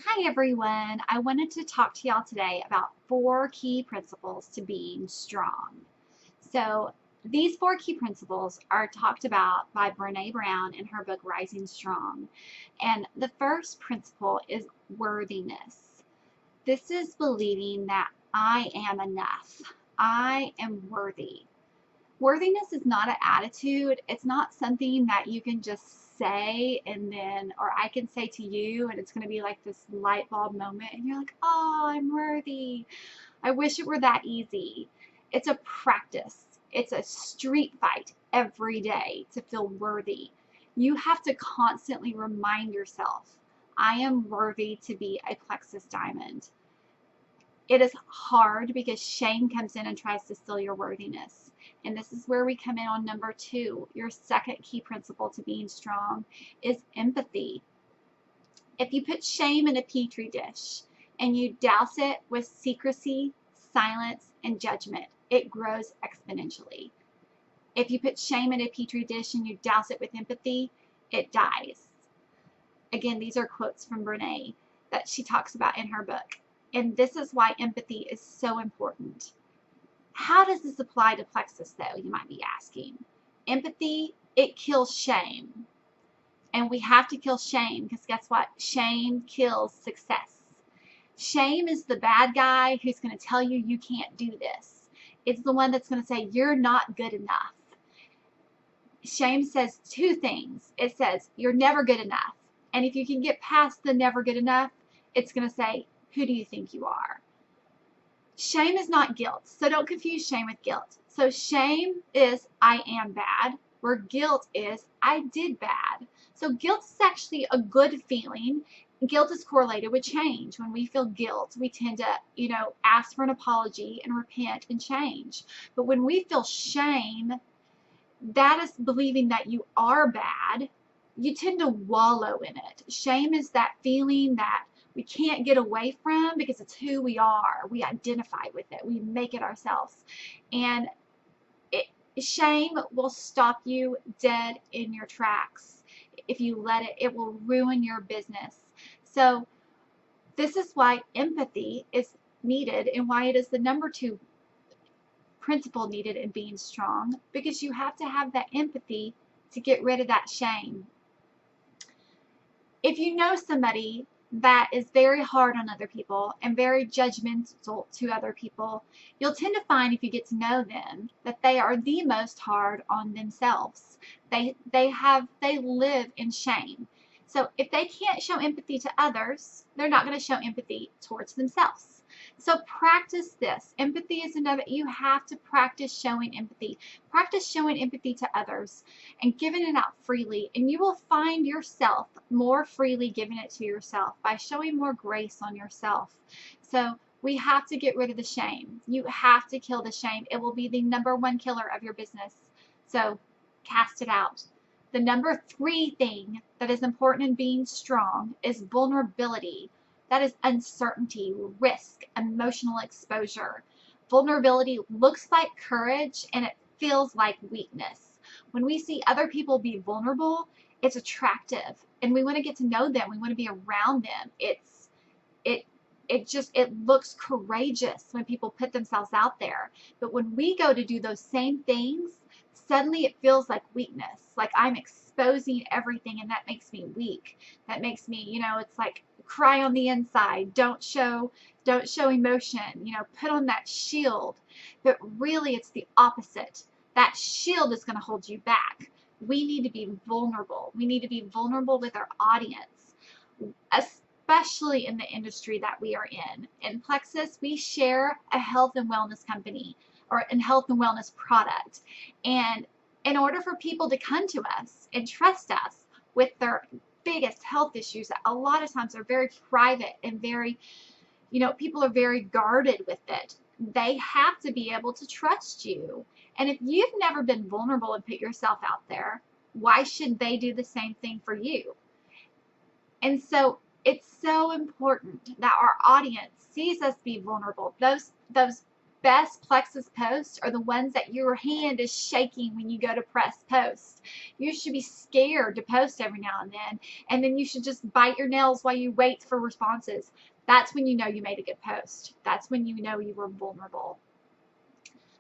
Hi everyone. I wanted to talk to y'all today about 4 key principles to being strong. So, these 4 key principles are talked about by Brene Brown in her book Rising Strong. And the first principle is worthiness. This is believing that I am enough. I am worthy. Worthiness is not an attitude. It's not something that you can just say and then, or I can say to you, and it's going to be like this light bulb moment, and you're like, oh, I'm worthy. I wish it were that easy. It's a practice, it's a street fight every day to feel worthy. You have to constantly remind yourself, I am worthy to be a plexus diamond. It is hard because shame comes in and tries to steal your worthiness. And this is where we come in on number 2. Your second key principle to being strong is empathy. If you put shame in a petri dish and you douse it with secrecy, silence, and judgment, it grows exponentially. If you put shame in a petri dish and you douse it with empathy, it dies. Again, these are quotes from Brene that she talks about in her book. And this is why empathy is so important. How does this apply to plexus, though, you might be asking? Empathy, it kills shame. And we have to kill shame because guess what? Shame kills success. Shame is the bad guy who's going to tell you you can't do this. It's the one that's going to say you're not good enough. Shame says 2 things. It says you're never good enough. And if you can get past the never good enough, it's going to say, who do you think you are? Shame is not guilt. So don't confuse shame with guilt. So shame is I am bad, where guilt is I did bad. So guilt is actually a good feeling. Guilt is correlated with change. When we feel guilt, we tend to, ask for an apology and repent and change. But when we feel shame, that is believing that you are bad. You tend to wallow in it. Shame is that feeling that we can't get away from because it's who we are. We identify with it. We make it ourselves. And shame will stop you dead in your tracks. If you let it, it will ruin your business. So this is why empathy is needed and why it is the number 2 principle needed in being strong, because you have to have that empathy to get rid of that shame. If you know somebody that is very hard on other people and very judgmental to other people, you'll tend to find if you get to know them that they are the most hard on themselves. They live in shame. So if they can't show empathy to others, they're not going to show empathy towards themselves. So practice this. Empathy is another, you have to practice showing empathy. Practice showing empathy to others and giving it out freely. And you will find yourself more freely giving it to yourself by showing more grace on yourself. So we have to get rid of the shame. You have to kill the shame. It will be the number 1 killer of your business. So cast it out. The number 3 thing that is important in being strong is vulnerability. That is uncertainty, risk, emotional exposure. Vulnerability looks like courage and it feels like weakness. When we see other people be vulnerable, it's attractive and we want to get to know them. We want to be around them. It looks courageous when people put themselves out there. But when we go to do those same things, suddenly it feels like weakness, like I'm exposing everything and that makes me weak. That makes me, it's like cry on the inside, don't show emotion, put on that shield. But really it's the opposite. That shield is going to hold you back. We need to be vulnerable. We need to be vulnerable with our audience, especially in the industry that we are in. In Plexus, we share a health and wellness company or a health and wellness product. And in order for people to come to us and trust us with their biggest health issues that a lot of times are very private and very, people are very guarded with it, they have to be able to trust you. And if you've never been vulnerable and put yourself out there, why should they do the same thing for you? And so it's so important that our audience sees us be vulnerable. Those best Plexus posts are the ones that your hand is shaking when you go to press post. You should be scared to post every now and then you should just bite your nails while you wait for responses. That's when you know you made a good post. That's when you know you were vulnerable.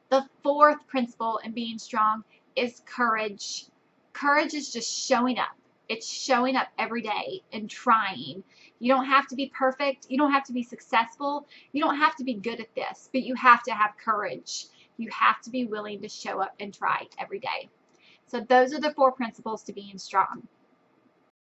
The fourth principle in being strong is courage. Courage is just showing up. It's showing up every day and trying. You don't have to be perfect. You don't have to be successful. You don't have to be good at this, but you have to have courage. You have to be willing to show up and try every day. So those are the four principles to being strong.